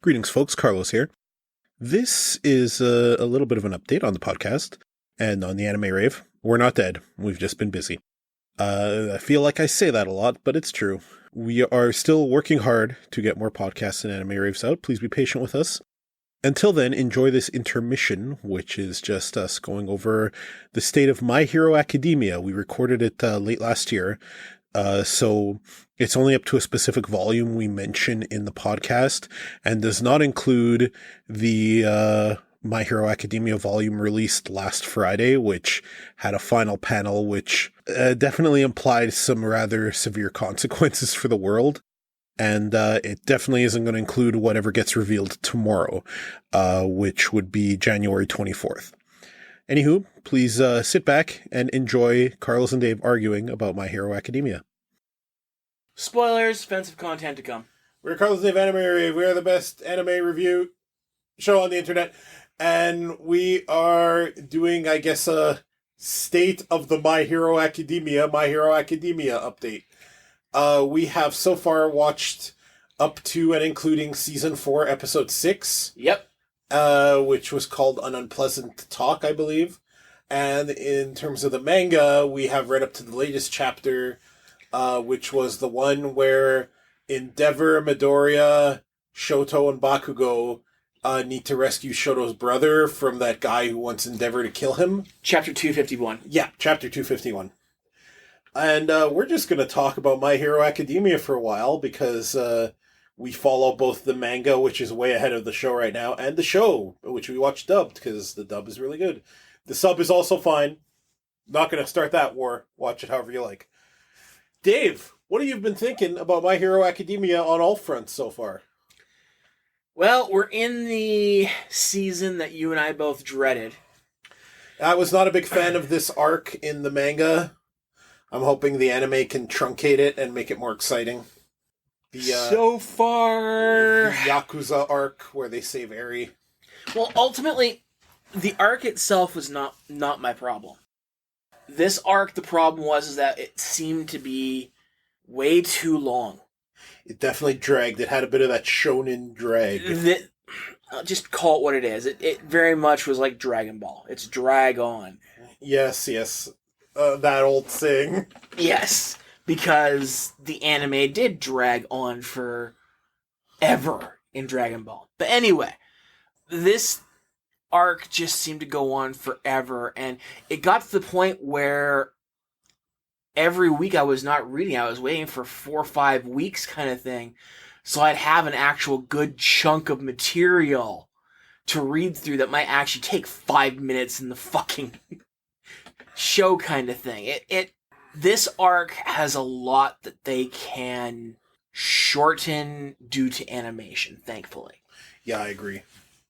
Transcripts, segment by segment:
Greetings, folks. Carlos here. This is a little bit of an update on the podcast and on the Anime Rave. We're not dead. We've just been busy. I feel like I say that a lot, but it's true. We are still working hard to get more podcasts and Anime Raves out. Please be patient with us. Until then, enjoy this intermission, which is just us going over the state of My Hero Academia. We recorded it late last year. So it's only up to a specific volume we mention in the podcast and does not include the My Hero Academia volume released last Friday, which had a final panel which definitely implied some rather severe consequences for the world. And it definitely isn't going to include whatever gets revealed tomorrow, which would be January 24th. Anywho, please sit back and enjoy Carlos and Dave arguing about My Hero Academia. Spoilers, offensive content to come. We're Carlos and Dave Anime Rave. We are the best anime review show on the internet. And we are doing, I guess, a state of the My Hero Academia update. We have so far watched up to and including Season 4, Episode 6. Yep. Which was called An Unpleasant Talk, I believe. And in terms of the manga, we have read up to the latest chapter, which was the one where Endeavor, Midoriya, Shoto, and Bakugo need to rescue Shoto's brother from that guy who wants Endeavor to kill him. Chapter 251. Yeah, Chapter 251. And we're just going to talk about My Hero Academia for a while because we follow both the manga, which is way ahead of the show right now, and the show, which we watched dubbed because the dub is really good. The sub is also fine. Not going to start that war. Watch it however you like. Dave, what have you been thinking about My Hero Academia on all fronts so far? Well, we're in the season that you and I both dreaded. I was not a big fan of this arc in the manga. I'm hoping the anime can truncate it and make it more exciting. So far... The Yakuza arc where they save Eri. Well, ultimately, the arc itself was not my problem. This arc, the problem was that it seemed to be way too long. It definitely dragged. It had a bit of that shonen drag. I'll just call it what it is. It very much was like Dragon Ball. It's drag on. Yes. That old thing. Yes, because the anime did drag on for ever in Dragon Ball. But anyway, this arc just seemed to go on forever, and it got to the point where every week I was not reading. I was waiting for 4 or 5 weeks kind of thing, so I'd have an actual good chunk of material to read through that might actually take 5 minutes in the fucking show kind of thing. This arc has a lot that they can shorten due to animation, thankfully. Yeah, I agree.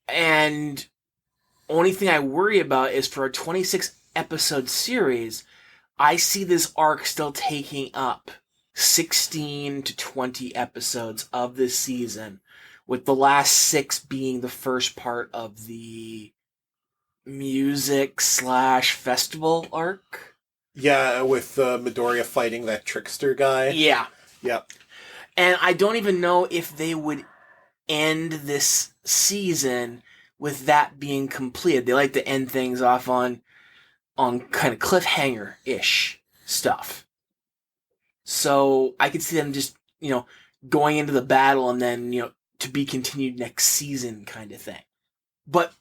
And only thing I worry about is for a 26 episode series, I see this arc still taking up 16 to 20 episodes of this season, with the last 6 being the first part of the music/festival arc. Yeah, with Midoriya fighting that trickster guy. Yeah. Yep. And I don't even know if they would end this season with that being completed. They like to end things off on kind of cliffhanger-ish stuff. So I could see them just, going into the battle and then, to be continued next season kind of thing. But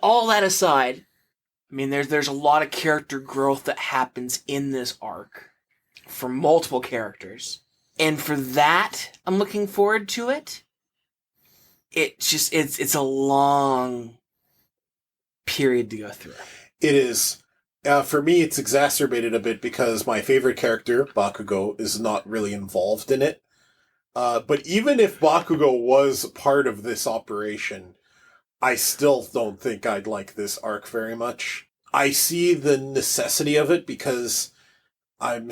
all that aside, I mean, there's a lot of character growth that happens in this arc for multiple characters. And for that, I'm looking forward to it. It's a long period to go through. It is. For me, it's exacerbated a bit because my favorite character, Bakugo, is not really involved in it. But even if Bakugo was part of this operation, I still don't think I'd like this arc very much. I see the necessity of it because I'm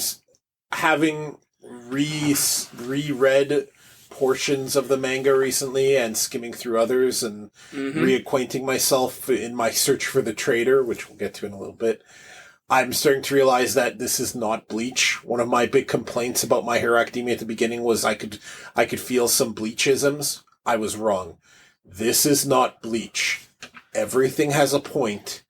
having reread portions of the manga recently and skimming through others and reacquainting myself in my search for the Traitor, which we'll get to in a little bit. I'm starting to realize that this is not Bleach. One of my big complaints about My Hero Academia at the beginning was I could feel some Bleachisms. I was wrong. this is not Bleach. Everything has a point,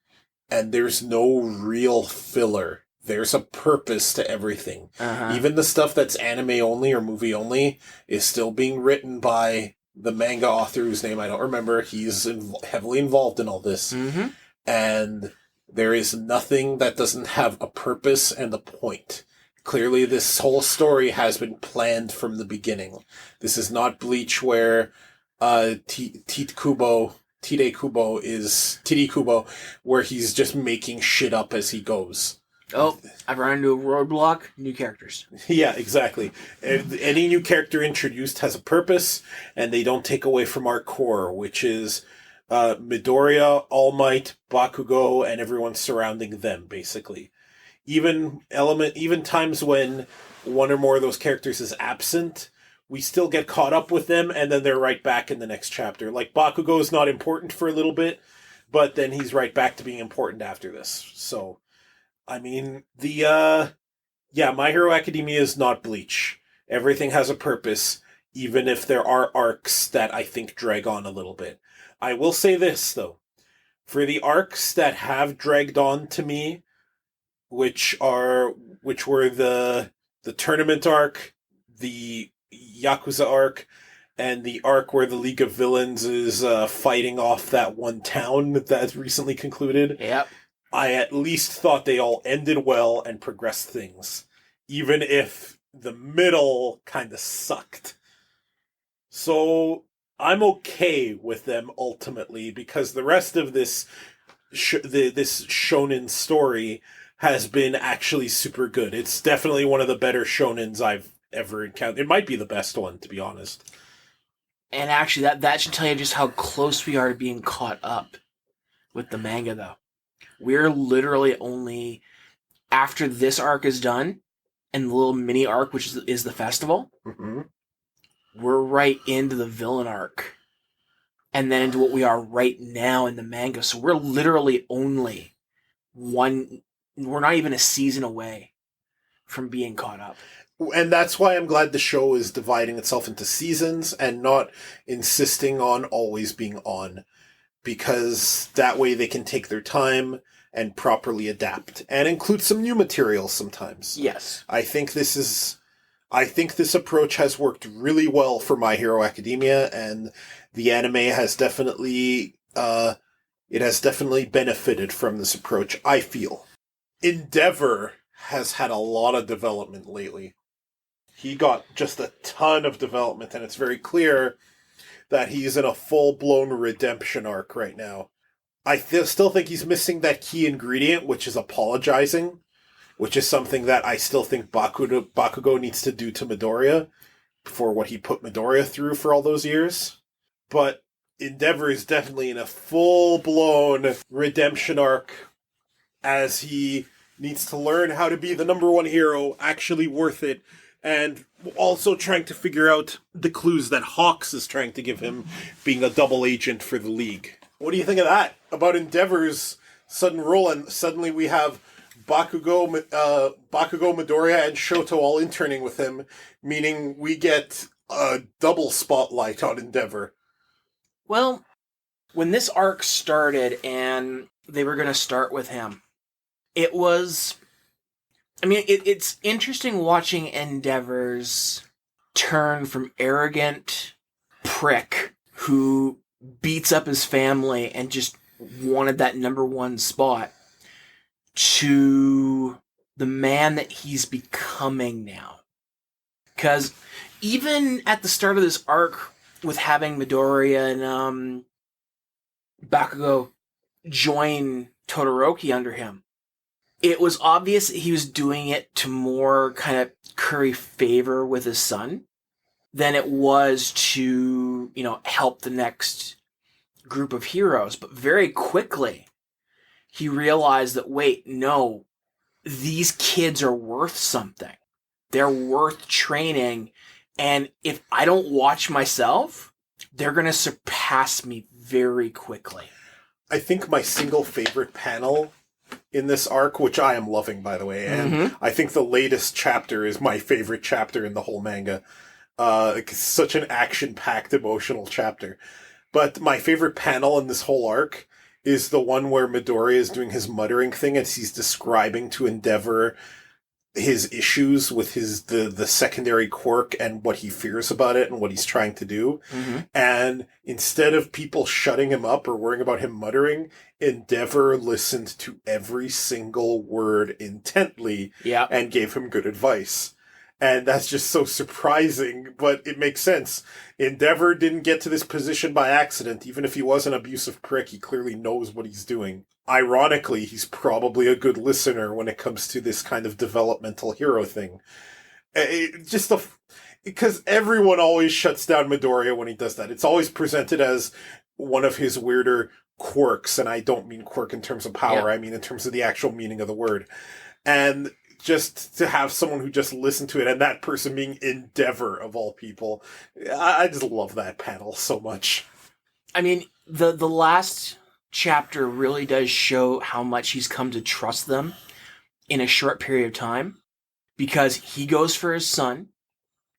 and there's no real filler. There's a purpose to everything. Uh-huh. Even the stuff that's anime only or movie only is still being written by the manga author whose name I don't remember. He's heavily involved in all this. Mm-hmm. And there is nothing that doesn't have a purpose and a point. Clearly, this whole story has been planned from the beginning. This is not Bleach where TD Kubo, where he's just making shit up as he goes. Oh, I've run into a roadblock. New characters. Yeah, exactly. Any new character introduced has a purpose, and they don't take away from our core, which is Midoriya, All Might, Bakugo, and everyone surrounding them, basically. Even times when one or more of those characters is absent, we still get caught up with them, and then they're right back in the next chapter. Like, Bakugo is not important for a little bit, but then he's right back to being important after this. So, I mean, My Hero Academia is not Bleach. Everything has a purpose, even if there are arcs that I think drag on a little bit. I will say this, though. For the arcs that have dragged on to me, which were the tournament arc, the Yakuza arc, and the arc where the League of Villains is fighting off that one town that recently concluded. Yep. I at least thought they all ended well and progressed things, even if the middle kind of sucked. So I'm okay with them ultimately, because the rest of this this shonen story has been actually super good. It's definitely one of the better shonens I've ever encountered. It might be the best one, to be honest. And actually, that should tell you just how close we are to being caught up with the manga, though. We're literally only, after this arc is done, and the little mini arc, which is the festival, we're right into the villain arc. And then into what we are right now in the manga. So we're literally only we're not even a season away from being caught up. And that's why I'm glad the show is dividing itself into seasons and not insisting on always being on. Because that way they can take their time and properly adapt and include some new material sometimes. Yes. I think this approach has worked really well for My Hero Academia, and the anime has definitely benefited from this approach, I feel. Endeavor has had a lot of development lately. He got just a ton of development, and it's very clear that he's in a full-blown redemption arc right now. I still think he's missing that key ingredient, which is apologizing, which is something that I still think Bakugo needs to do to Midoriya for what he put Midoriya through for all those years. But Endeavor is definitely in a full-blown redemption arc, as he needs to learn how to be the number one hero, actually worth it, and also trying to figure out the clues that Hawks is trying to give him, being a double agent for the League. What do you think of that? About Endeavor's sudden role, and suddenly we have Bakugo, Midoriya, and Shoto all interning with him, meaning we get a double spotlight on Endeavor. Well, when this arc started and they were going to start with him, it was... I mean, it's interesting watching Endeavor's turn from arrogant prick who beats up his family and just wanted that number one spot to the man that he's becoming now. Because even at the start of this arc, with having Midoriya and Bakugo join Todoroki under him, it was obvious that he was doing it to more kind of curry favor with his son than it was to, help the next group of heroes. But very quickly, he realized that, wait, no, these kids are worth something. They're worth training. And if I don't watch myself, they're going to surpass me very quickly. I think my single favorite panel in this arc, which I am loving, by the way, and I think the latest chapter is my favorite chapter in the whole manga. It's such an action-packed, emotional chapter. But my favorite panel in this whole arc is the one where Midoriya is doing his muttering thing as he's describing to Endeavor his issues with the secondary quirk and what he fears about it and what he's trying to do. Mm-hmm. And instead of people shutting him up or worrying about him muttering, Endeavor listened to every single word intently and gave him good advice. And that's just so surprising, but it makes sense. Endeavor didn't get to this position by accident. Even if he was an abusive prick, he clearly knows what he's doing. Ironically, he's probably a good listener when it comes to this kind of developmental hero thing. Because everyone always shuts down Midoriya when he does that. It's always presented as one of his weirder quirks, and I don't mean quirk in terms of power, I mean in terms of the actual meaning of the word. And just to have someone who just listened to it, and that person being Endeavor of all people, I just love that panel so much. I mean, the last chapter really does show how much he's come to trust them in a short period of time, because he goes for his son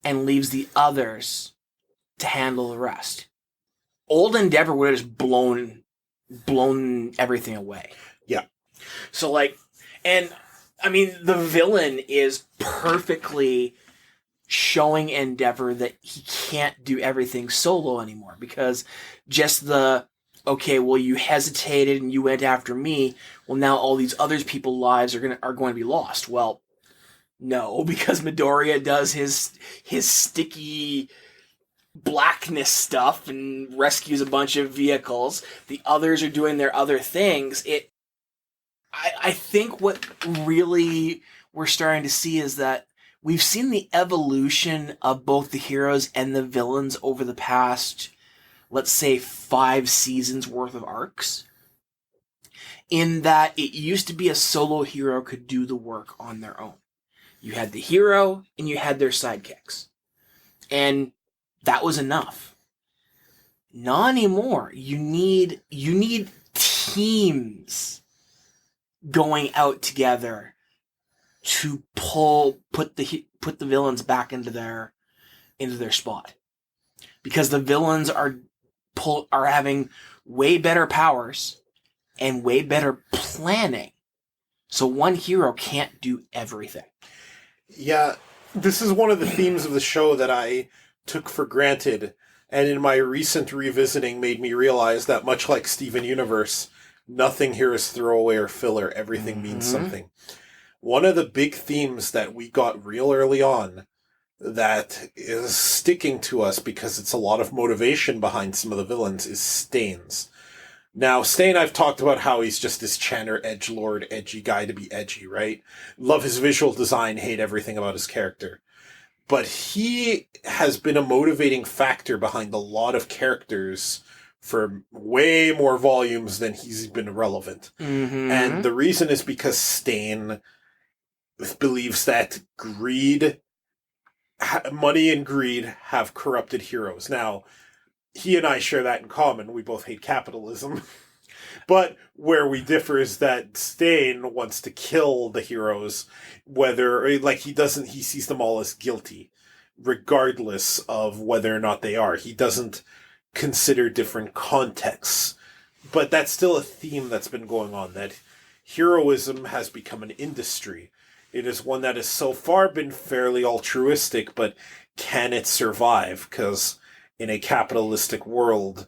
and leaves the others to handle the rest. Old Endeavor would have just blown everything away. Yeah. So, like, and I mean, the villain is perfectly showing Endeavor that he can't do everything solo anymore, because just okay, well, you hesitated and you went after me. Well, now all these other people's lives are going to be lost. Well, no, because Midoriya does his sticky blackness stuff and rescues a bunch of vehicles. The others are doing their other things. I think what really we're starting to see is that we've seen the evolution of both the heroes and the villains over the past, let's say, 5 seasons worth of arcs. In that it used to be a solo hero could do the work on their own. You had the hero and you had their sidekicks. And that was enough. Not anymore. You need teams going out together to put the villains back into their spot, because the villains are having way better powers and way better planning. So one hero can't do everything. Yeah, this is one of the themes of the show that I took for granted, and in my recent revisiting made me realize that much like Steven Universe, nothing here is throwaway or filler. Everything means something. One of the big themes that we got real early on that is sticking to us because it's a lot of motivation behind some of the villains is Stain's. Now, Stain, I've talked about how he's just this Channer edgelord, edgy guy to be edgy, right? Love his visual design, hate everything about his character. But he has been a motivating factor behind a lot of characters for way more volumes than he's been relevant. Mm-hmm. And the reason is because Stain believes that money and greed have corrupted heroes. Now, he and I share that in common. We both hate capitalism. But where we differ is that Stain wants to kill the heroes, he sees them all as guilty, regardless of whether or not they are. He doesn't consider different contexts. But that's still a theme that's been going on, that heroism has become an industry. It is one that has so far been fairly altruistic, but can it survive? Because in a capitalistic world,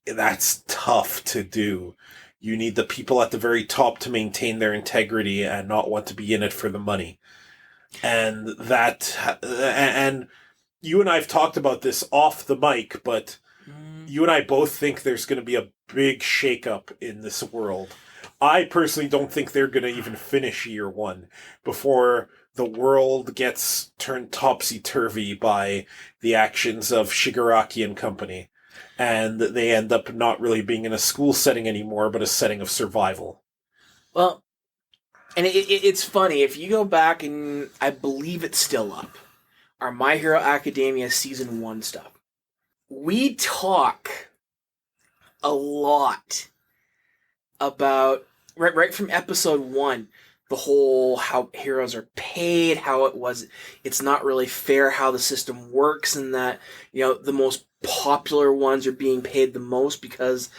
that's tough to do. You need the people at the very top to maintain their integrity and not want to be in it for the money. And you and I have talked about this off the mic, but you and I both think there's going to be a big shakeup in this world. I personally don't think they're going to even finish year 1 before the world gets turned topsy-turvy by the actions of Shigaraki and company. And they end up not really being in a school setting anymore, but a setting of survival. Well, and it's funny, if you go back, and I believe it's still up, our My Hero Academia Season 1 stuff, we talk a lot about, right from episode 1, the whole how heroes are paid, it's not really fair how the system works, and that, the most popular ones are being paid the most because,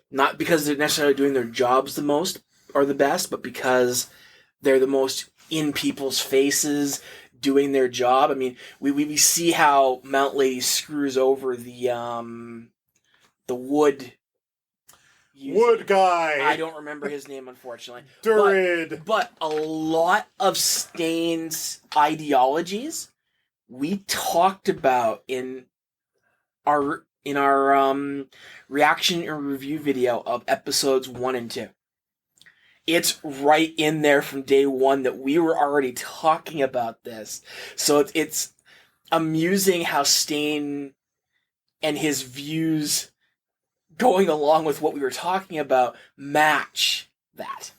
not because they're necessarily doing their jobs the most or the best, but because they're the most in people's faces doing their job. I mean, we see how Mount Lady screws over the wood guy. I don't remember his name, unfortunately. Durid. But a lot of Stain's ideologies we talked about in our reaction and review video of episodes 1 and 2. It's right in there from day one that we were already talking about this. So it's amusing how Stain and his views going along with what we were talking about match that.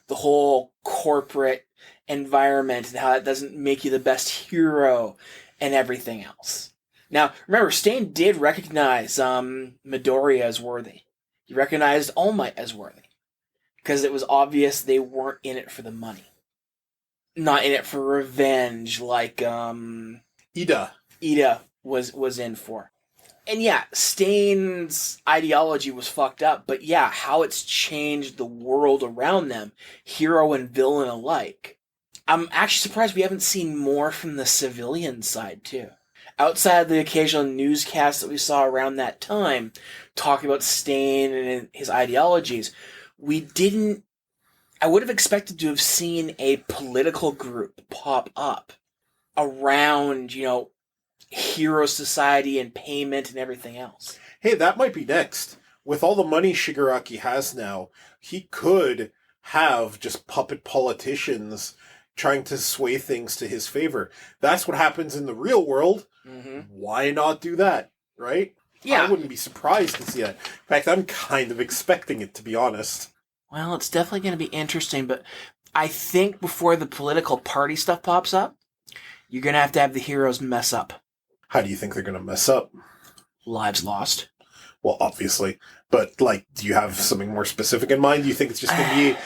The whole corporate environment and how that doesn't make you the best hero and everything else. Now, remember, Stain did recognize Midoriya as worthy. He recognized All Might as worthy. Because it was obvious they weren't in it for the money. Not in it for revenge like Ida was in for. And yeah, Stain's ideology was fucked up, but yeah, how it's changed the world around them, hero and villain alike. I'm actually surprised we haven't seen more from the civilian side, too. Outside of the occasional newscasts that we saw around that time, talking about Stain and his ideologies, I would have expected to have seen a political group pop up around, hero society and payment and everything else. Hey, that might be next. With all the money Shigaraki has now, he could have just puppet politicians trying to sway things to his favor. That's what happens in the real world. Mm-hmm. Why not do that, right? Yeah. I wouldn't be surprised to see that. In fact, I'm kind of expecting it, to be honest. Well, it's definitely going to be interesting, but I think before the political party stuff pops up, you're going to have the heroes mess up. How do you think they're going to mess up? Lives lost. Well, obviously. But, do you have something more specific in mind? Do you think it's just going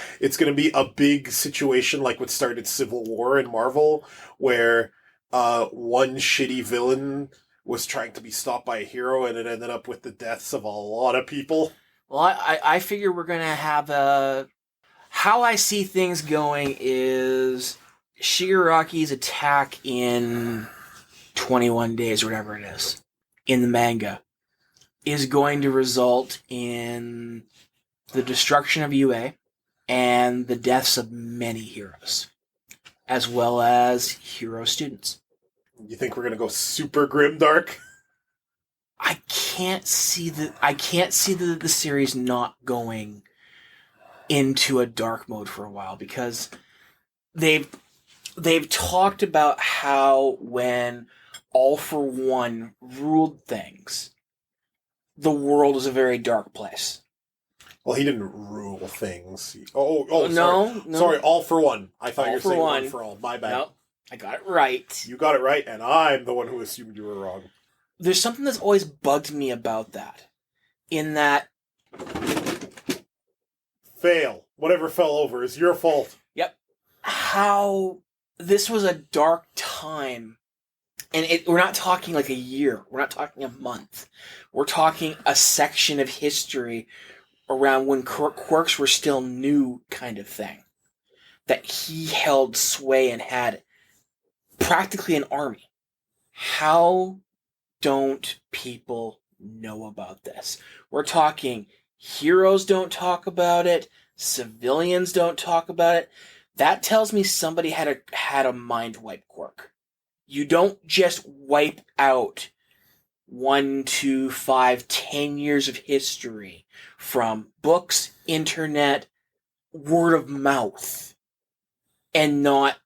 to be a big situation like what started Civil War in Marvel, where one shitty villain was trying to be stopped by a hero and it ended up with the deaths of a lot of people? Well, I figure we're going to have how I see things going is Shigaraki's attack in 21 days, or whatever it is, in the manga, is going to result in the destruction of UA and the deaths of many heroes, as well as hero students. You think we're going to go super grimdark? I can't see the series not going into a dark mode for a while, because they've talked about how when All for One ruled things, the world was a very dark place. Well, he didn't rule things. No. Sorry, All for One. I thought you were saying One for all. My bad. Nope, I got it right. You got it right, and I'm the one who assumed you were wrong. There's something that's always bugged me about that. In that... Fail. Whatever fell over is your fault. Yep. How this was a dark time. And we're not talking like a year. We're not talking a month. We're talking a section of history around when quirks were still new, kind of thing. That he held sway and had practically an army. How don't people know about this? We're talking heroes don't talk about it, civilians don't talk about it. That tells me somebody had a mind wipe quirk. You don't just wipe out 1, 2, 5, 10 years of history from books, internet, word of mouth, and not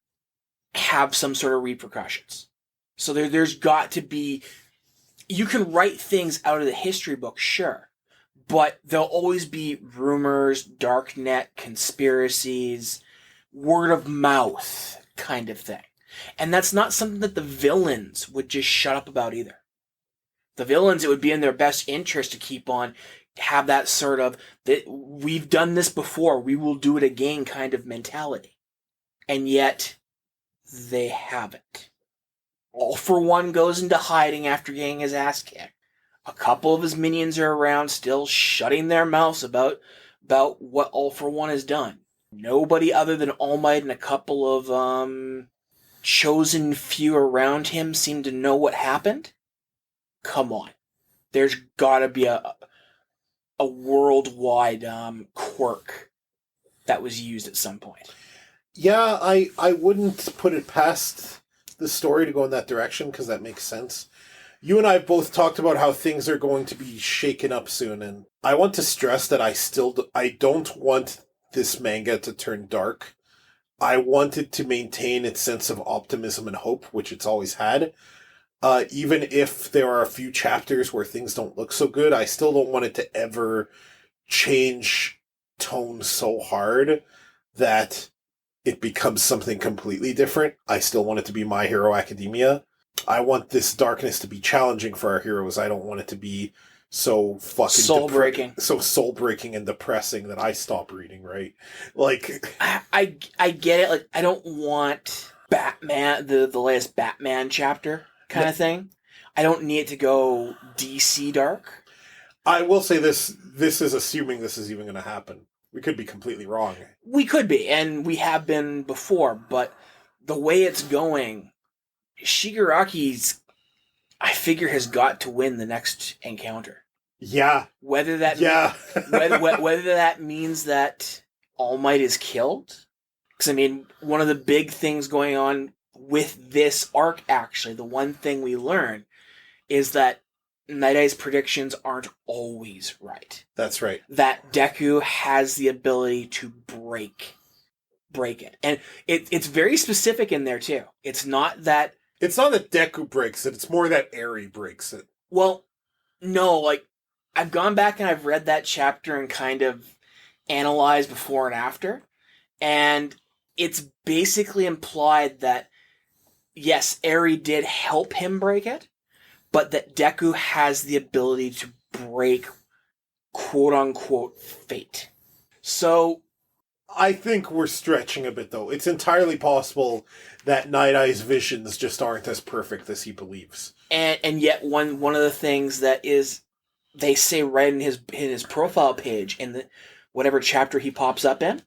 have some sort of repercussions. So there's got to be... You can write things out of the history book, sure, but there'll always be rumors, darknet, conspiracies, word of mouth kind of thing. And that's not something that the villains would just shut up about either. The villains, it would be in their best interest to keep on, have that sort of, we've done this before, we will do it again kind of mentality. And yet, they haven't. All for One goes into hiding after getting his ass kicked. A couple of his minions are around still shutting their mouths about what All for One has done. Nobody other than All Might and a couple of chosen few around him seem to know what happened. Come on. There's gotta be a worldwide quirk that was used at some point. Yeah, I wouldn't put it past the story to go in that direction, because that makes sense. You and I have both talked about how things are going to be shaken up soon, and I want to stress that I don't want this manga to turn dark. I want it to maintain its sense of optimism and hope, which it's always had. Even if there are a few chapters where things don't look so good, I still don't want it to ever change tone so hard that it becomes something completely different. I still want it to be My Hero Academia. I want this darkness to be challenging for our heroes. I don't want it to be so fucking soul-breaking. So soul-breaking and depressing that I stop reading, right? Like, I get it. Like, I don't want Batman, the latest Batman chapter kind of thing. I don't need it to go DC dark. I will say this is assuming this is even going to happen. We could be completely wrong. We could be, and we have been before, but the way it's going, Shigaraki's, I figure, has got to win the next encounter. Yeah. Whether that whether that means that All Might is killed, because I mean, one of the big things going on with this arc, actually, the one thing we learn is that Night Eye's predictions aren't always right. That's right. That Deku has the ability to break it, and it's very specific in there too. It's not that Deku breaks it. It's more that Eri breaks it. Well, no, like, I've gone back and I've read that chapter and kind of analyzed before and after, and it's basically implied that, yes, Eri did help him break it, but that Deku has the ability to break quote-unquote fate. So, I think we're stretching a bit, though. It's entirely possible that Night Eye's visions just aren't as perfect as he believes. And yet one of the things that is, they say right in his profile page, in the whatever chapter he pops up in,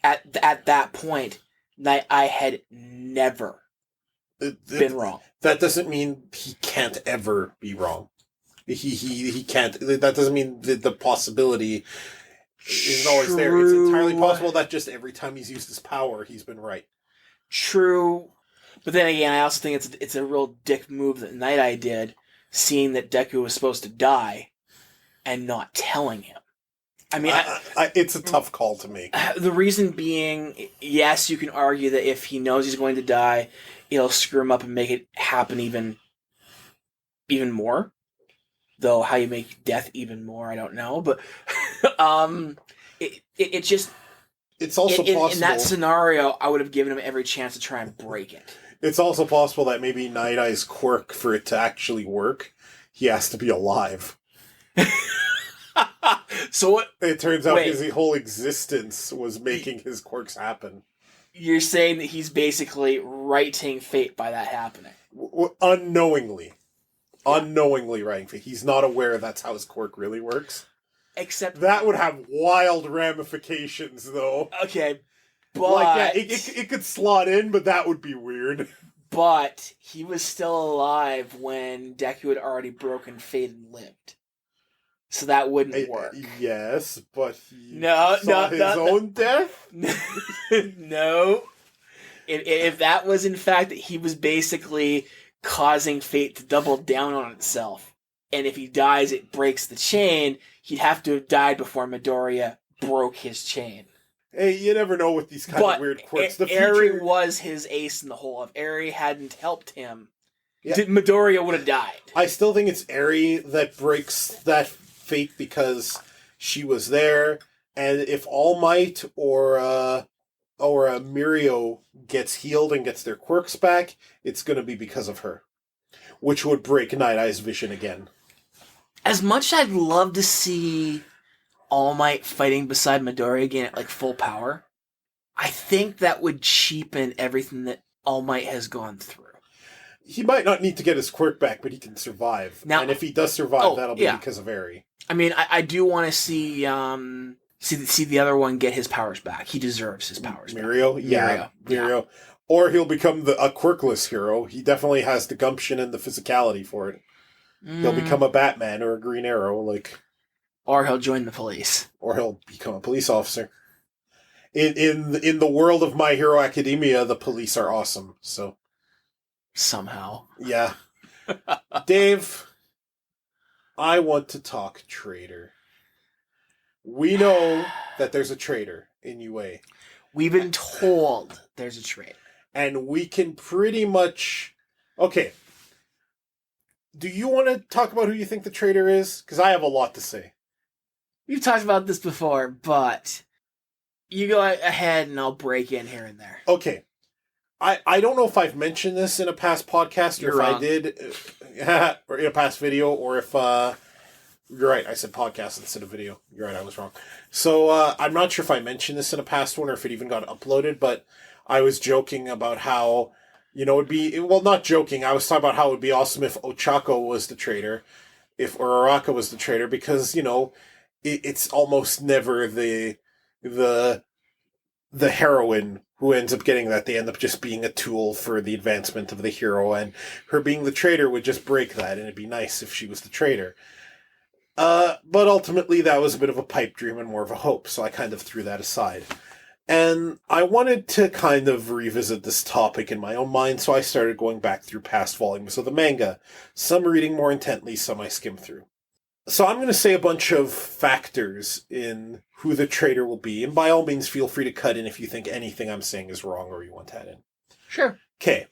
at that point, Night Eye had never been wrong. That doesn't mean he can't ever be wrong. He can't. That doesn't mean the possibility isn't always there. It's entirely possible that just every time he's used his power, he's been right. True. But then again, I also think it's a real dick move that Night Eye did, seeing that Deku was supposed to die and not telling him. I mean, it's a tough call to make. The reason being, yes, you can argue that if he knows he's going to die, it'll screw him up and make it happen even more. Though how you make death even more, I don't know. But it just... It's also possible... In that scenario, I would have given him every chance to try and break it. It's also possible that maybe Night Eye's quirk, for it to actually work, he has to be alive. So what? It turns out his whole existence was making his quirks happen. You're saying that he's basically writing fate by that happening? Unknowingly. Unknowingly writing fate. He's not aware that's how his quirk really works. Except... That would have wild ramifications, though. Okay, but... Like, yeah, it could slot in, but that would be weird. But he was still alive when Deku had already broken fate and lived. So that wouldn't work. Yes, but he saw his own death? No. If that was in fact that he was basically causing fate to double down on itself, and if he dies it breaks the chain, he'd have to have died before Midoriya broke his chain. Hey, you never know with these kind of weird quirks. Eri was his ace in the hole. If Eri hadn't helped him, Midoriya would have died. I still think it's Eri that breaks that fate because she was there, and if All Might or Mirio gets healed and gets their quirks back, it's going to be because of her, which would break Night Eye's vision again. As much as I'd love to see All Might fighting beside Midoriya again at like full power, I think that would cheapen everything that All Might has gone through. he might not need to get his quirk back, but he can survive. Now, and if he does survive, that'll be because of Eri. I mean, I do want to see the other one get his powers back. He deserves his powers Mirio? back. Yeah, Mirio. Or he'll become a quirkless hero. He definitely has the gumption and the physicality for it. He'll become a Batman or a Green Arrow, or he'll join the police. Or he'll become a police officer. In the world of My Hero Academia, the police are awesome. So somehow, yeah. Dave, I want to talk Traitor. We know that there's a traitor in UA. We've been told there's a traitor. And we can pretty much... Okay. Do you want to talk about who you think the traitor is? Because I have a lot to say. We've talked about this before, but you go ahead and I'll break in here and there. Okay. I don't know if I've mentioned this in a past podcast or I did, or in a past video, or if... You're right, I said podcast instead of video. You're right, I was wrong. So, I'm not sure if I mentioned this in a past one or if it even got uploaded, but I was joking about how, it'd be... Well, not joking, I was talking about how it would be awesome if Ochako was the traitor, if Uraraka was the traitor, because, it's almost never the heroine who ends up getting that. They end up just being a tool for the advancement of the hero, and her being the traitor would just break that, and it'd be nice if she was the traitor. But ultimately that was a bit of a pipe dream and more of a hope, so I kind of threw that aside. And I wanted to kind of revisit this topic in my own mind, so I started going back through past volumes of the manga. Some reading more intently, some I skimmed through. So I'm going to say a bunch of factors in who the traitor will be, and by all means feel free to cut in if you think anything I'm saying is wrong or you want to add in. Sure. Okay.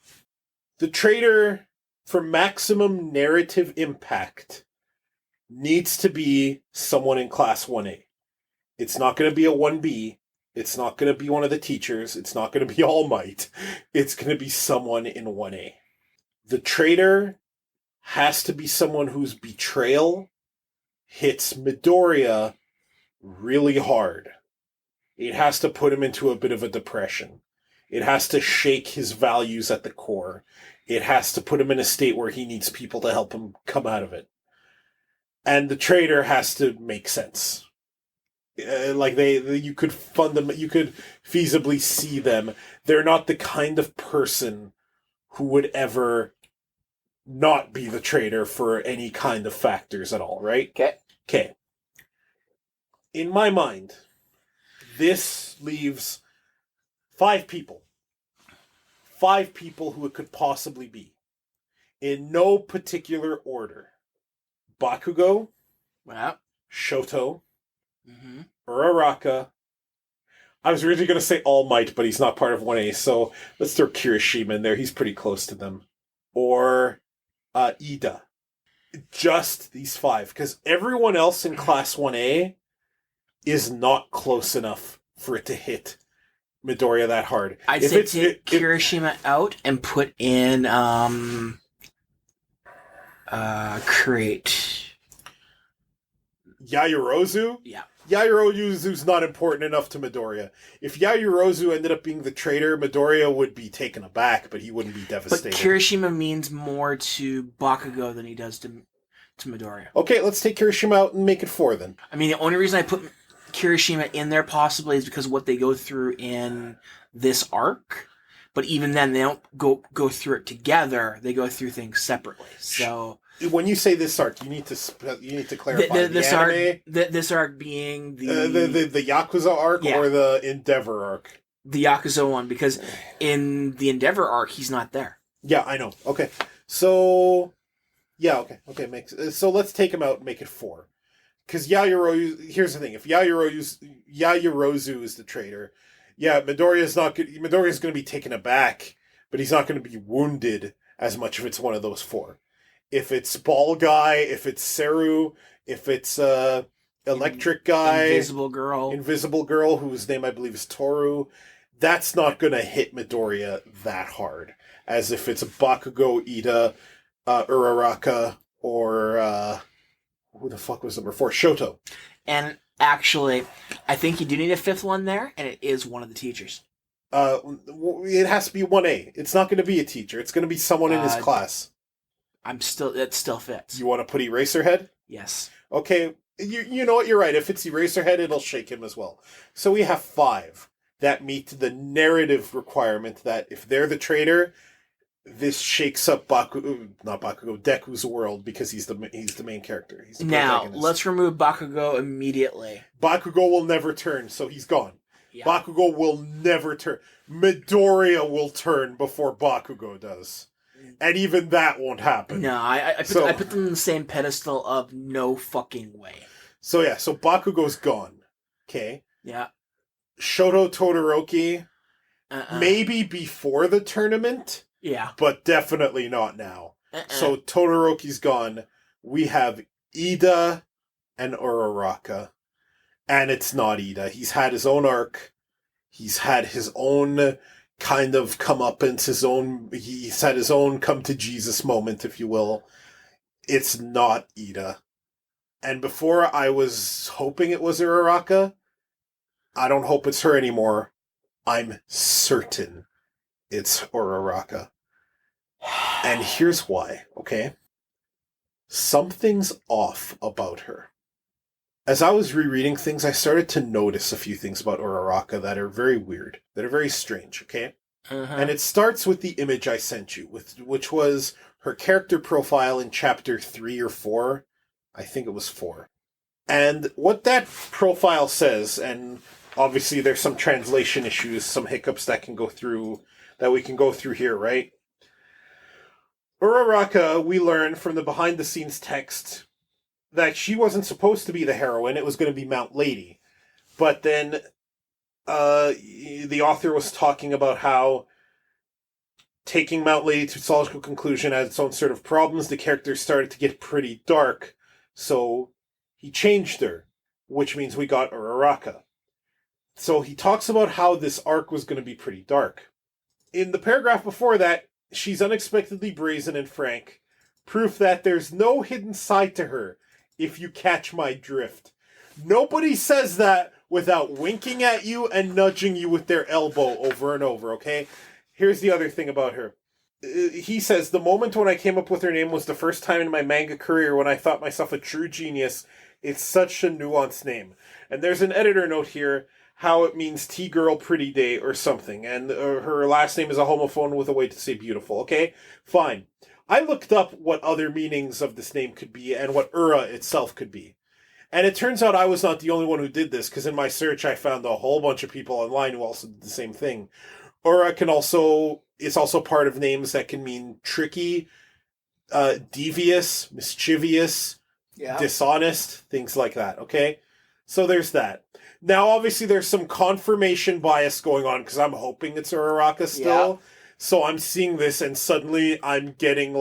The traitor, for maximum narrative impact, needs to be someone in Class 1A. It's not going to be a 1B. It's not going to be one of the teachers. It's not going to be All Might. It's going to be someone in 1A. The traitor has to be someone whose betrayal hits Midoriya really hard. It has to put him into a bit of a depression. It has to shake his values at the core. It has to put him in a state where he needs people to help him come out of it. And the traitor has to make sense. You could fund them, you could feasibly see them. They're not the kind of person who would ever not be the traitor for any kind of factors at all, right? Okay. In my mind, this leaves 5 people. 5 people who it could possibly be. In no particular order. Bakugo, Shoto, Uraraka. I was originally going to say All Might, but he's not part of 1A, so let's throw Kirishima in there. He's pretty close to them. Or Ida. Just these 5, because everyone else in Class 1A is not close enough for it to hit Midoriya that hard. I'd say take Kirishima out and put in create Yayorozu? Yeah. Yayorozu's not important enough to Midoriya. If Yayorozu ended up being the traitor, Midoriya would be taken aback, but he wouldn't be devastated. But Kirishima means more to Bakugo than he does to Midoriya. Okay, let's take Kirishima out and make it 4 then. I mean, the only reason I put Kirishima in there possibly is because of what they go through in this arc. But even then, they don't go through it together. They go through things separately. So when you say this arc, you need to clarify this arc being the Yakuza arc or the Endeavor arc. The Yakuza one, because in the Endeavor arc, he's not there. Yeah, I know. Okay, so okay. So let's take him out and make it 4. Because Yayorozu. Here's the thing: if Yayorozu is the traitor. Yeah, Midoriya's going to be taken aback, but he's not going to be wounded as much if it's one of those 4. If it's Ball Guy, if it's Seru, if it's Electric Guy, Invisible Girl, whose name I believe is Toru, that's not going to hit Midoriya that hard as if it's Bakugo, Ida, Uraraka, or who the fuck was number 4? Shoto. And actually, I think you do need a 5th one there, and it is one of the teachers. It has to be 1A. It's not going to be a teacher. It's going to be someone in his class. That still fits. You want to put Eraserhead? Yes. Okay, you know what? You're right. If it's Eraserhead, it'll shake him as well. So we have 5 that meet the narrative requirement that if they're the traitor, this shakes up Deku's world because he's the main character. He's the protagonist. Let's remove Bakugo immediately. Bakugo will never turn, so he's gone. Yeah. Bakugo will never turn. Midoriya will turn before Bakugo does. And even that won't happen. No, I put them in the same pedestal of no fucking way. So Bakugo's gone. Okay? Yeah. Shoto Todoroki, maybe before the tournament. Yeah. But definitely not now. So Todoroki's gone. We have Ida and Uraraka. And it's not Ida. He's had his own arc. He's had his own kind of comeuppance, he's had his own come to Jesus moment, if you will. It's not Ida. And before I was hoping it was Uraraka, I don't hope it's her anymore. I'm certain it's Uraraka. And here's why, okay? Something's off about her. As I was rereading things, I started to notice a few things about Uraraka that are very weird, that are very strange, okay? And it starts with the image I sent you, which was her character profile in chapter 3 or 4. I think it was 4. And what that profile says, and obviously there's some translation issues, some hiccups that we can go through here, right? Uraraka, we learn from the behind-the-scenes text that she wasn't supposed to be the heroine, it was going to be Mount Lady. But then the author was talking about how taking Mount Lady to its logical conclusion had its own sort of problems. The character started to get pretty dark, so he changed her, which means we got Uraraka. So he talks about how this arc was going to be pretty dark. In the paragraph before that, she's unexpectedly brazen and frank, proof that there's no hidden side to her, if you catch my drift. Nobody says that without winking at you and nudging you with their elbow over and over, okay? Here's the other thing about her. He says, the moment when I came up with her name was the first time in my manga career when I thought myself a true genius. It's such a nuanced name. And there's an editor note here, how it means T-girl pretty day or something. And her last name is a homophone with a way to say beautiful, okay? Fine. I looked up what other meanings of this name could be and what Ura itself could be. And it turns out I was not the only one who did this, because in my search I found a whole bunch of people online who also did the same thing. Ura it's also part of names that can mean tricky, devious, mischievous, dishonest, things like that, okay? So there's that. Now, obviously, there's some confirmation bias going on, because I'm hoping it's Uraraka still. Yeah. So I'm seeing this, and suddenly I'm getting,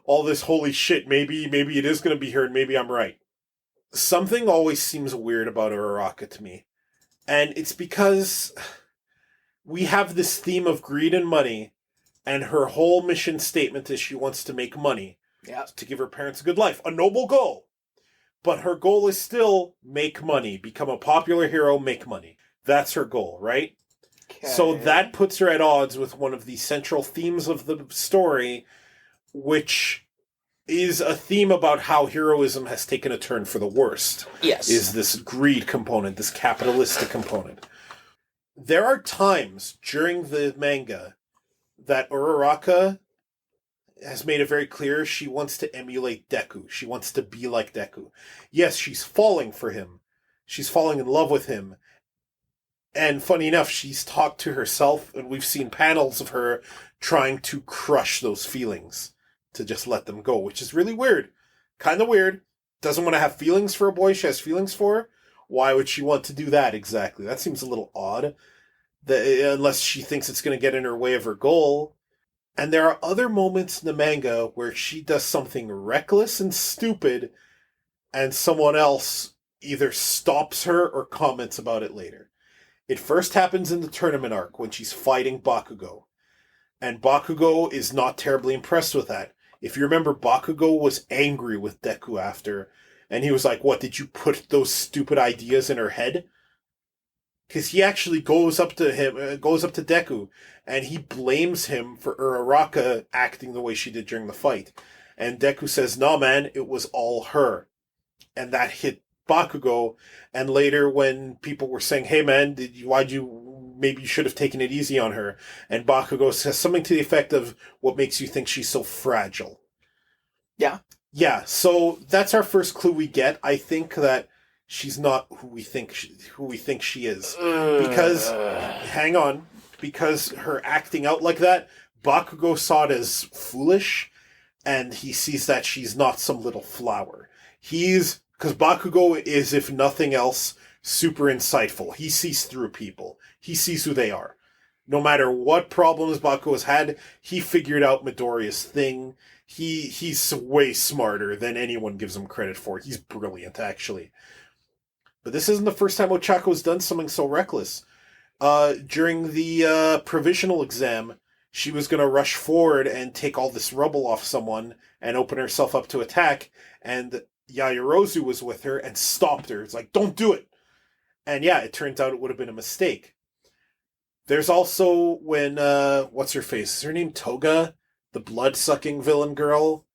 all this holy shit, maybe it is going to be her, and maybe I'm right. Something always seems weird about Uraraka to me. And it's because we have this theme of greed and money, and her whole mission statement is she wants to make money. Yeah. To give her parents a good life. A noble goal. But her goal is still make money. Become a popular hero, make money. That's her goal, right? Okay. So that puts her at odds with one of the central themes of the story, which is a theme about how heroism has taken a turn for the worst. Yes. Is this greed component, this capitalistic component. There are times during the manga that Uraraka has made it very clear she wants to emulate Deku. She wants to be like Deku. Yes, she's falling for him. She's falling in love with him. And funny enough, she's talked to herself, and we've seen panels of her trying to crush those feelings, to just let them go, which is really weird. Kind of weird. Doesn't want to have feelings for a boy she has feelings for. Why would she want to do that exactly? That seems a little odd. Unless she thinks it's going to get in her way of her goal. And there are other moments in the manga where she does something reckless and stupid, and someone else either stops her or comments about it later. It first happens in the tournament arc when she's fighting Bakugo. And Bakugo is not terribly impressed with that. If you remember, Bakugo was angry with Deku after, and he was like, what, did you put those stupid ideas in her head? Because he actually goes up to Deku, and he blames him for Uraraka acting the way she did during the fight. And Deku says, "No, man, it was all her." And that hit Bakugo. And later, when people were saying, "Hey, man, maybe you should have taken it easy on her," and Bakugo says something to the effect of, "What makes you think she's so fragile?" Yeah. Yeah, so that's our first clue we get. I think that she's not who we think she is. Because, hang on, because her acting out like that, Bakugo saw it as foolish, and he sees that she's not some little flower. Because Bakugo is, if nothing else, super insightful. He sees through people. He sees who they are. No matter what problems Bakugo has had, he figured out Midoriya's thing. He's way smarter than anyone gives him credit for. He's brilliant, actually. But this isn't the first time Ochako's done something so reckless. During the provisional exam, she was going to rush forward and take all this rubble off someone and open herself up to attack, and Yaoyorozu was with her and stopped her. It's like, don't do it! And yeah, it turns out it would have been a mistake. There's also when, what's her face? Is her name Toga? The blood-sucking villain girl?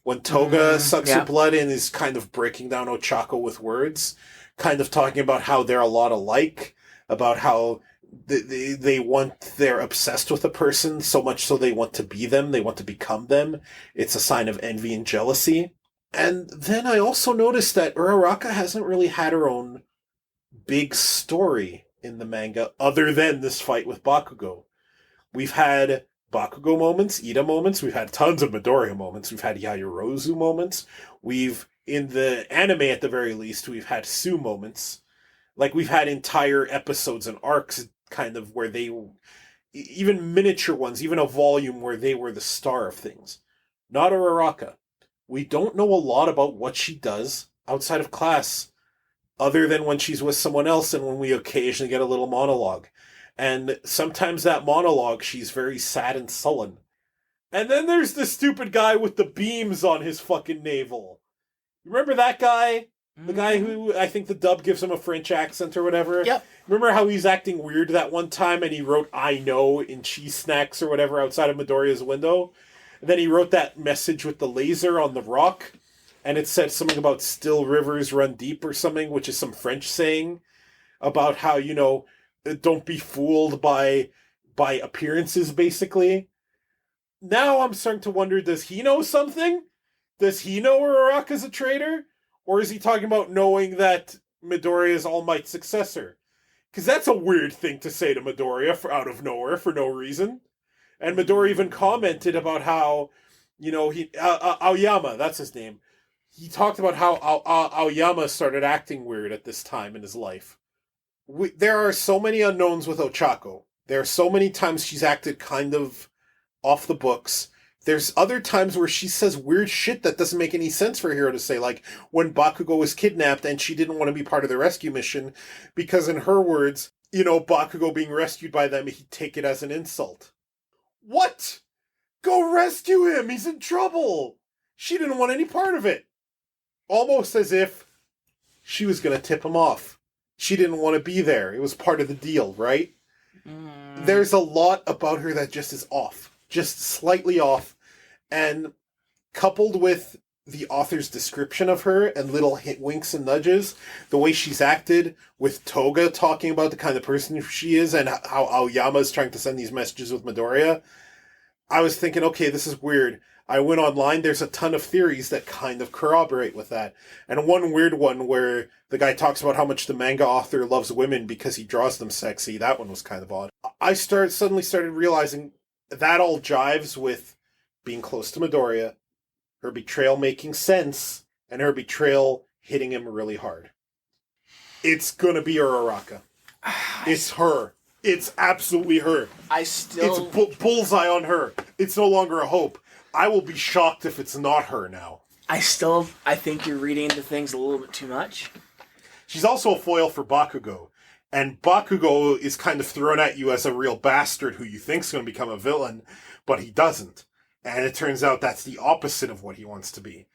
When Toga sucks her blood and is kind of breaking down Ochako with words, kind of talking about how they're a lot alike, about how they're obsessed with a person, so much so they want to be them, they want to become them. It's a sign of envy and jealousy. And then I also noticed that Uraraka hasn't really had her own big story in the manga, other than this fight with Bakugo. We've had Bakugo moments, Ida moments, we've had tons of Midoriya moments, we've had Yaoyorozu moments, in the anime at the very least, we've had Sue moments. Like, we've had entire episodes and arcs, kind of, where they, even miniature ones, even a volume where they were the star of things. Not Uraraka. We don't know a lot about what she does outside of class, other than when she's with someone else and when we occasionally get a little monologue. And sometimes that monologue, she's very sad and sullen. And then there's the stupid guy with the beams on his fucking navel. You remember that guy? The guy who, I think the dub gives him a French accent or whatever? Yep. Remember how he's acting weird that one time and he wrote "I know" in cheese snacks or whatever outside of Midoriya's window? And then he wrote that message with the laser on the rock, and it said something about "still rivers run deep" or something, which is some French saying about how, don't be fooled by appearances, basically. Now I'm starting to wonder, does he know something? Does he know Uraraka's a traitor? Or is he talking about knowing that Midoriya is All Might's successor? Because that's a weird thing to say to Midoriya out of nowhere for no reason. And Midoriya even commented about how, Aoyama, that's his name. He talked about how Aoyama started acting weird at this time in his life. There are so many unknowns with Ochako. There are so many times she's acted kind of off the books. There's other times where she says weird shit that doesn't make any sense for a hero to say, like when Bakugo was kidnapped and she didn't want to be part of the rescue mission because, in her words, Bakugo being rescued by them, he'd take it as an insult. What? Go rescue him! He's in trouble! She didn't want any part of it. Almost as if she was going to tip him off. She didn't want to be there. It was part of the deal, right? There's a lot about her that just is off. Just slightly off. And coupled with the author's description of her and little winks and nudges, the way she's acted with Toga talking about the kind of person she is and how Aoyama is trying to send these messages with Midoriya, I was thinking, okay, this is weird. I went online, there's a ton of theories that kind of corroborate with that. And one weird one where the guy talks about how much the manga author loves women because he draws them sexy, that one was kind of odd. I suddenly started realizing that all jives with being close to Midoriya, her betrayal making sense, and her betrayal hitting him really hard. It's gonna be Uraraka. It's her. It's absolutely her. It's bullseye on her. It's no longer a hope. I will be shocked if it's not her now. I think you're reading into things a little bit too much. She's also a foil for Bakugo. And Bakugo is kind of thrown at you as a real bastard who you think's going to become a villain, but he doesn't. And it turns out that's the opposite of what he wants to be.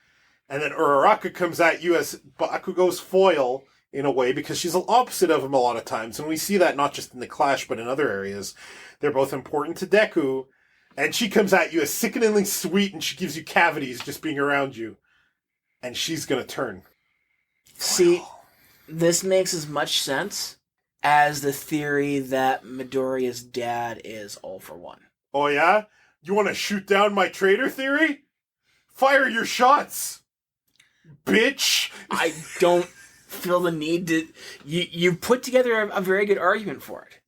And then Uraraka comes at you as Bakugo's foil in a way, because she's the opposite of him a lot of times. And we see that not just in the Clash, but in other areas. They're both important to Deku. And she comes at you as sickeningly sweet, and she gives you cavities just being around you. And she's going to turn. See, this makes as much sense as the theory that Midoriya's dad is All For One. Oh, yeah? You want to shoot down my traitor theory? Fire your shots, bitch! I don't feel the need to... You put together a very good argument for it.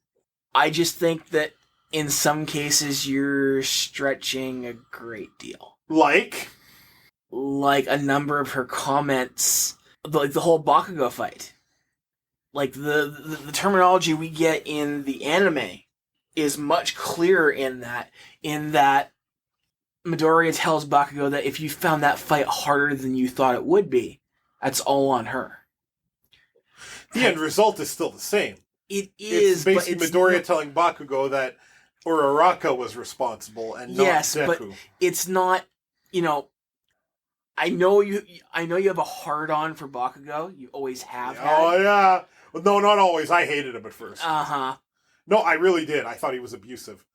I just think that in some cases you're stretching a great deal. Like a number of her comments, like the whole Bakugo fight. Like the terminology we get in the anime is much clearer in that Midoriya tells Bakugo that if you found that fight harder than you thought it would be, that's all on her. The end result is still the same. It is, it's basically Midoriya telling Bakugo that Uraraka was responsible and not Deku. But it's not, I know you have a hard-on for Bakugo. You always have had. Oh, yeah. Well, no, not always. I hated him at first. Uh-huh. No, I really did. I thought he was abusive.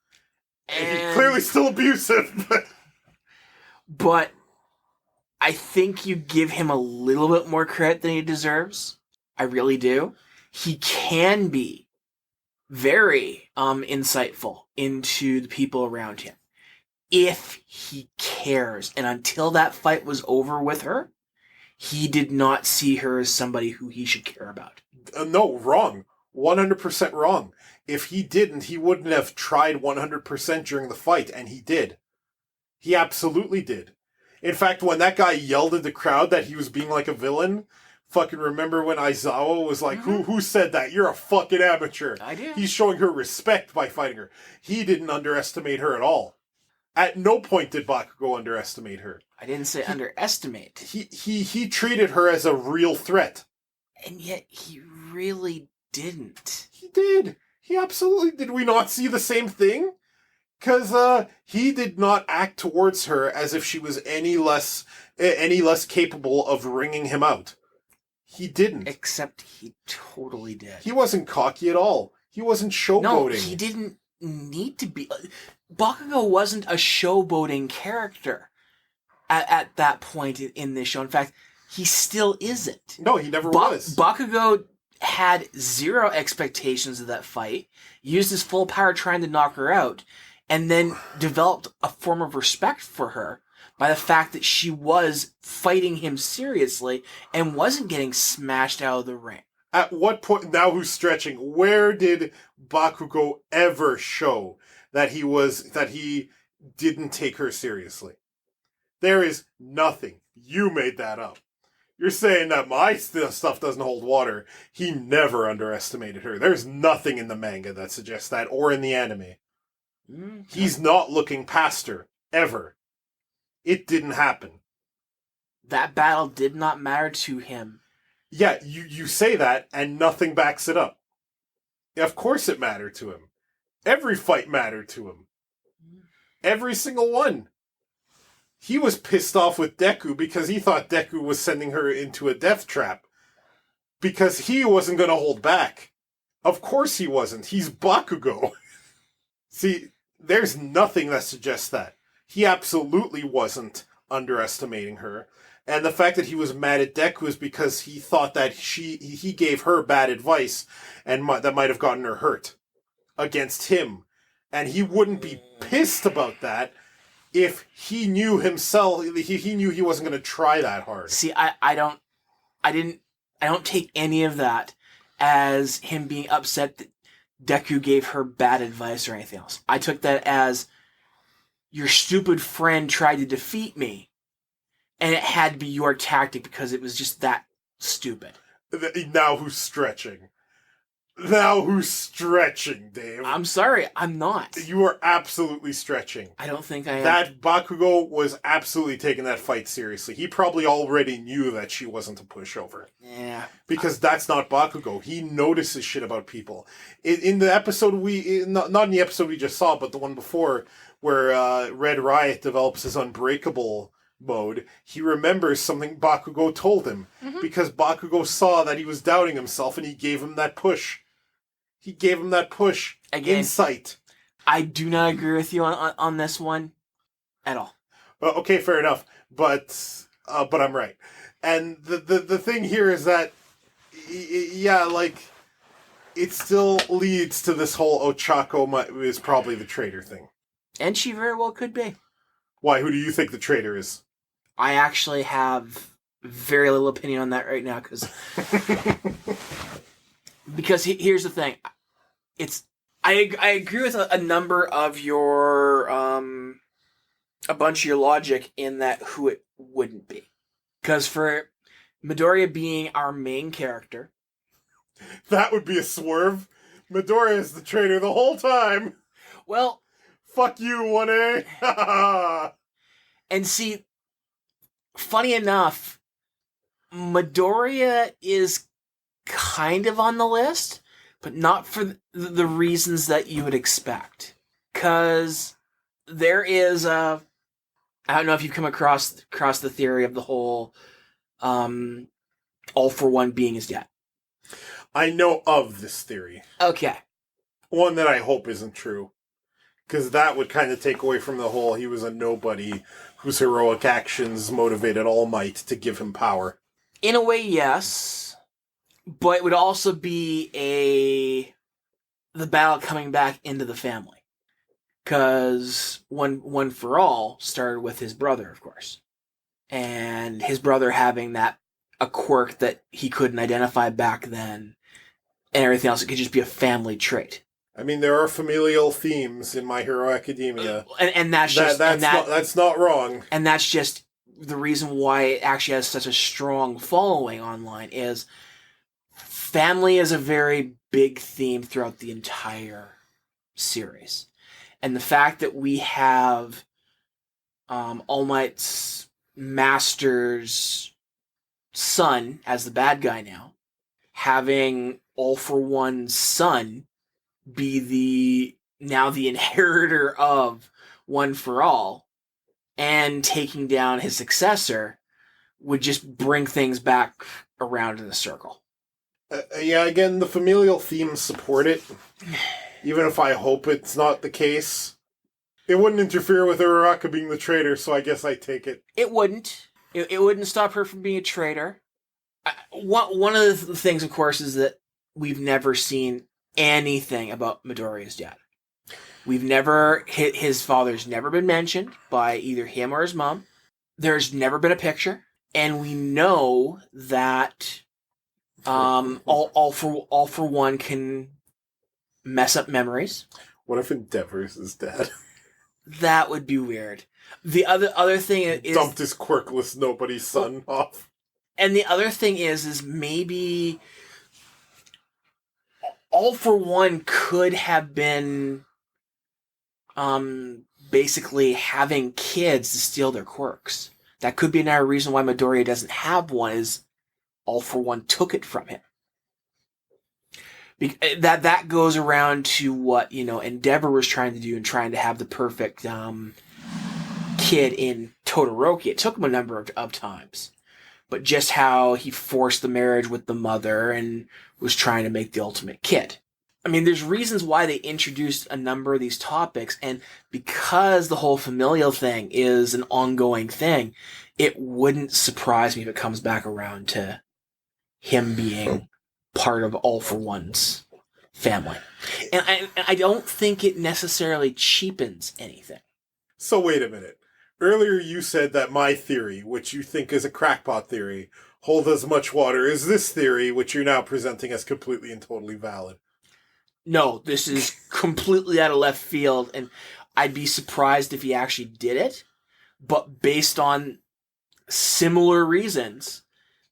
And he's clearly still abusive, but I think you give him a little bit more credit than he deserves. I really do. He can be very insightful into the people around him if he cares. And until that fight was over with her, he did not see her as somebody who he should care about. No, wrong. 100% wrong. If he didn't, he wouldn't have tried 100% during the fight, and he did. He absolutely did. In fact, when that guy yelled at the crowd that he was being like a villain, fucking remember when Aizawa was like, who said that? You're a fucking amateur. I did. He's showing her respect by fighting her. He didn't underestimate her at all. At no point did Bakugo underestimate her. I didn't say underestimate. He treated her as a real threat. And yet he really didn't. He did. He absolutely did. We not see the same thing? Because he did not act towards her as if she was any less capable of wringing him out. He didn't. Except he totally did. He wasn't cocky at all. He wasn't showboating. No, he didn't need to be. Bakugo wasn't a showboating character at that point in this show. In fact, he still isn't. No, he never was. Bakugo had zero expectations of that fight, used his full power trying to knock her out, and then developed a form of respect for her by the fact that she was fighting him seriously and wasn't getting smashed out of the ring. At what point, now who's stretching, where did Bakugo ever show that he didn't take her seriously? There is nothing. You made that up. You're saying that my stuff doesn't hold water. He never underestimated her. There's nothing in the manga that suggests that, or in the anime. He's not looking past her, ever. It didn't happen. That battle did not matter to him. Yeah, you say that, and nothing backs it up. Of course it mattered to him. Every fight mattered to him. Every single one. He was pissed off with Deku because he thought Deku was sending her into a death trap. Because he wasn't going to hold back. Of course he wasn't. He's Bakugo. See, there's nothing that suggests that. He absolutely wasn't underestimating her. And the fact that he was mad at Deku is because he thought that he gave her bad advice and that might have gotten her hurt against him. And he wouldn't be pissed about that if he knew himself, he knew he wasn't going to try that hard. See, I don't take any of that as him being upset that Deku gave her bad advice or anything else. I took that as your stupid friend tried to defeat me, and it had to be your tactic because it was just that stupid. Now who's stretching? Now who's stretching, Dave? I'm sorry, I'm not. You are absolutely stretching. I don't think I am. That Bakugo was absolutely taking that fight seriously. He probably already knew that she wasn't a pushover. Yeah. Because that's not Bakugo. He notices shit about people. In the episode not in the episode we just saw, but the one before, where Red Riot develops his unbreakable mode, he remembers something Bakugo told him. Mhm. Because Bakugo saw that he was doubting himself and he gave him that push. He gave him that push. Again, Insight. I do not agree with you on this one at all. Okay, fair enough. But I'm right. And the thing here is that, yeah, like, it still leads to this whole Ochako is probably the traitor thing. And she very well could be. Why? Who do you think the traitor is? I actually have very little opinion on that right now, because here's the thing. I agree with a number of your a bunch of your logic in that who it wouldn't be. Because for Midoriya being our main character, that would be a swerve. Midoriya is the traitor the whole time. Well, fuck you, 1A. And see, funny enough, Midoriya is kind of on the list, but not for the reasons that you would expect. Because there is I don't know if you've come across the theory of the whole All for One being his dad. I know of this theory. Okay. One that I hope isn't true. Because that would kind of take away from the whole he was a nobody whose heroic actions motivated All Might to give him power. In a way, yes. But it would also be the battle coming back into the family. Because One for All started with his brother, of course. And his brother having a quirk that he couldn't identify back then, and everything else. It could just be a family trait. I mean, there are familial themes in My Hero Academia. And that's just... That's not wrong. And that's just the reason why it actually has such a strong following online, is family is a very big theme throughout the entire series. And the fact that we have All Might's master's son as the bad guy now, having All for One's son be the inheritor of One for All, and taking down his successor, would just bring things back around in a circle. Yeah, again, the familial themes support it. Even if I hope it's not the case. It wouldn't interfere with Uraraka being the traitor, so I guess I take it. It wouldn't. It wouldn't stop her from being a traitor. One of the things, of course, is that we've never seen anything about Midoriya's dad. His father's never been mentioned by either him or his mom. There's never been a picture. And we know that all for One can mess up memories. What if Endeavor's his dad? That would be weird. The other thing is... dumped his quirkless nobody's son off. And the other thing is maybe All for One could have been basically having kids to steal their quirks. That could be another reason why Midoriya doesn't have one, is All for One took it from him. That goes around to what, Endeavor was trying to do, and trying to have the perfect kid in Todoroki. It took him a number of times. But just how he forced the marriage with the mother and was trying to make the ultimate kid. I mean, there's reasons why they introduced a number of these topics, and because the whole familial thing is an ongoing thing, it wouldn't surprise me if it comes back around to him being part of All for One's family. And I don't think it necessarily cheapens anything. So wait a minute. Earlier you said that my theory, which you think is a crackpot theory, holds as much water as this theory, which you're now presenting as completely and totally valid. No, this is completely out of left field, and I'd be surprised if he actually did it. But based on similar reasons,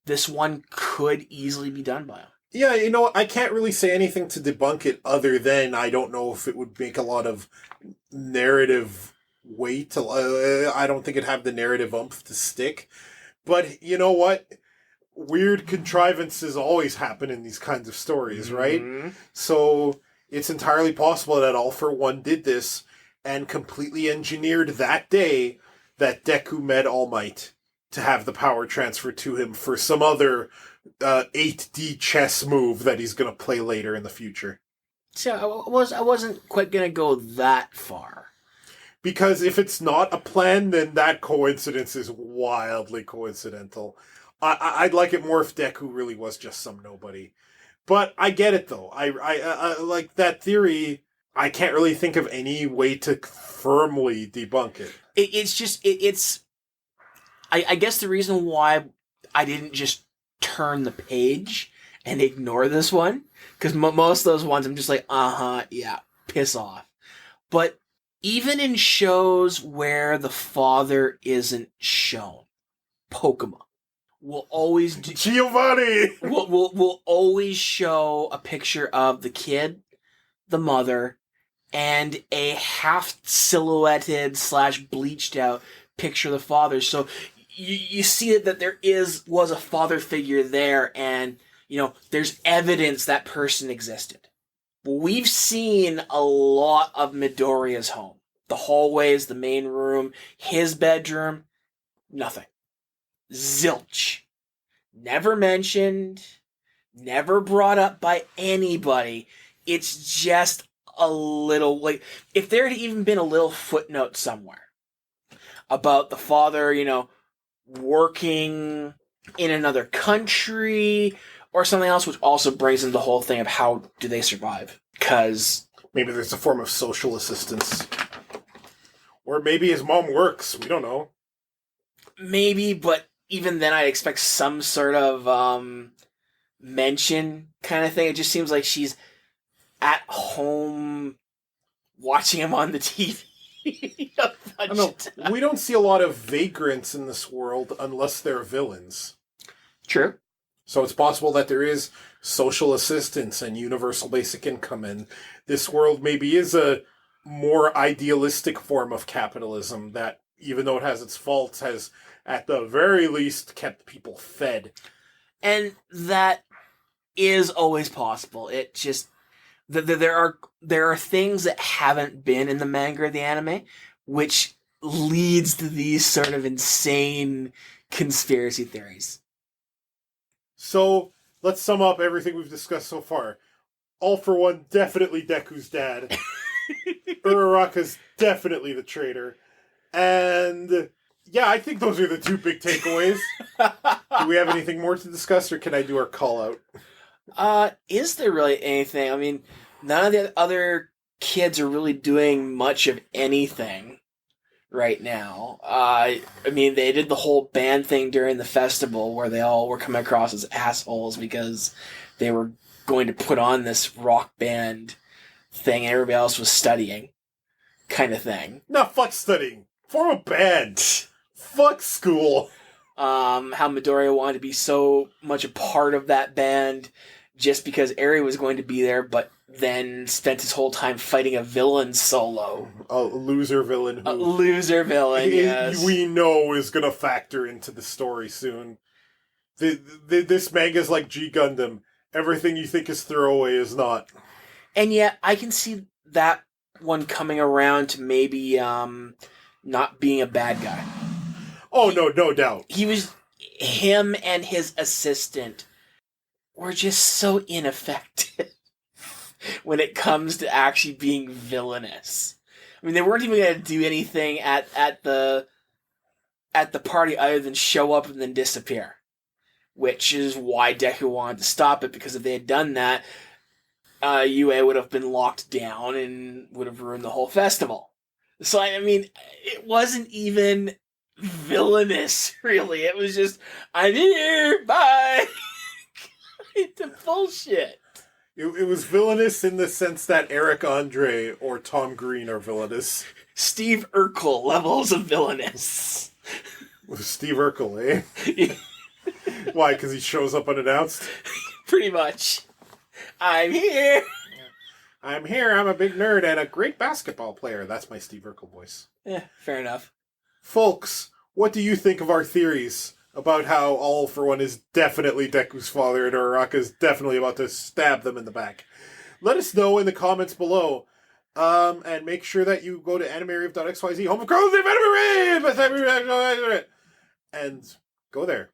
this one could easily be done by him. Yeah, I can't really say anything to debunk it other than I don't know if it would make a lot of narrative weight. I don't think it'd have the narrative oomph to stick. But you know what? Weird contrivances always happen in these kinds of stories, right? Mm-hmm. So it's entirely possible that All for One did this and completely engineered that day that Deku met All Might to have the power transferred to him for some other 8D chess move that he's going to play later in the future. So I wasn't quite going to go that far. Because if it's not a plan, then that coincidence is wildly coincidental. I'd like it more if Deku really was just some nobody. But I get it, though. I like that theory. I can't really think of any way to firmly debunk it. I guess the reason why I didn't just turn the page and ignore this one, because most of those ones I'm just like, yeah, piss off. But even in shows where the father isn't shown, Pokemon will always Giovanni will always show a picture of the kid, the mother, and a half silhouetted / bleached out picture of the father. So you see that there was a father figure there, and there's evidence that person existed. We've seen a lot of Midoriya's home. The hallways, the main room, his bedroom, nothing. Zilch. Never mentioned, never brought up by anybody. It's just a little, like, if there had even been a little footnote somewhere about the father, working in another country or something else, which also brings in the whole thing of how do they survive? Because maybe there's a form of social assistance. Or maybe his mom works. We don't know. Maybe, but even then I'd expect some sort of mention kind of thing. It just seems like she's at home watching him on the TV. I don't know. We don't see a lot of vagrants in this world unless they're villains. True. So it's possible that there is social assistance and universal basic income, and this world maybe is a more idealistic form of capitalism that, even though it has its faults, has at the very least kept people fed. And that is always possible. It just there are things that haven't been in the manga or the anime, which leads to these sort of insane conspiracy theories. So let's sum up everything we've discussed so far. All for One, definitely Deku's dad. Uraraka's definitely the traitor. And yeah, I think those are the two big takeaways. Do we have anything more to discuss, or can I do our call out? Is there really anything? I mean, none of the other kids are really doing much of anything right now. I mean, they did the whole band thing during the festival where they all were coming across as assholes because they were going to put on this rock band thing and everybody else was studying, kind of thing. No, fuck studying. Form a band. Fuck school. How Midoriya wanted to be so much a part of that band just because Eri was going to be there, but then spent his whole time fighting a villain solo. A loser villain. A loser villain, yes. We know is going to factor into the story soon. This manga's like G Gundam. Everything you think is throwaway is not. And yet, I can see that one coming around to maybe not being a bad guy. Oh, no doubt. Him and his assistant were just so ineffective when it comes to actually being villainous. I mean, they weren't even going to do anything at the party other than show up and then disappear. Which is why Deku wanted to stop it, because if they had done that, UA would have been locked down and would have ruined the whole festival. So, I mean, it wasn't even villainous, really. It was just, I'm here, bye! It's bullshit. It was villainous in the sense that Eric Andre or Tom Green are villainous. Steve Urkel levels of villainous. Steve Urkel, eh? Why, because he shows up unannounced? Pretty much. I'm here! I'm here, I'm a big nerd and a great basketball player. That's my Steve Urkel voice. Yeah, fair enough. Folks, what do you think of our theories about how All for One is definitely Deku's father and Uraraka is definitely about to stab them in the back? Let us know in the comments below. And make sure that you go to animerave.xyz, home of clothing, Anime Rave, and go there.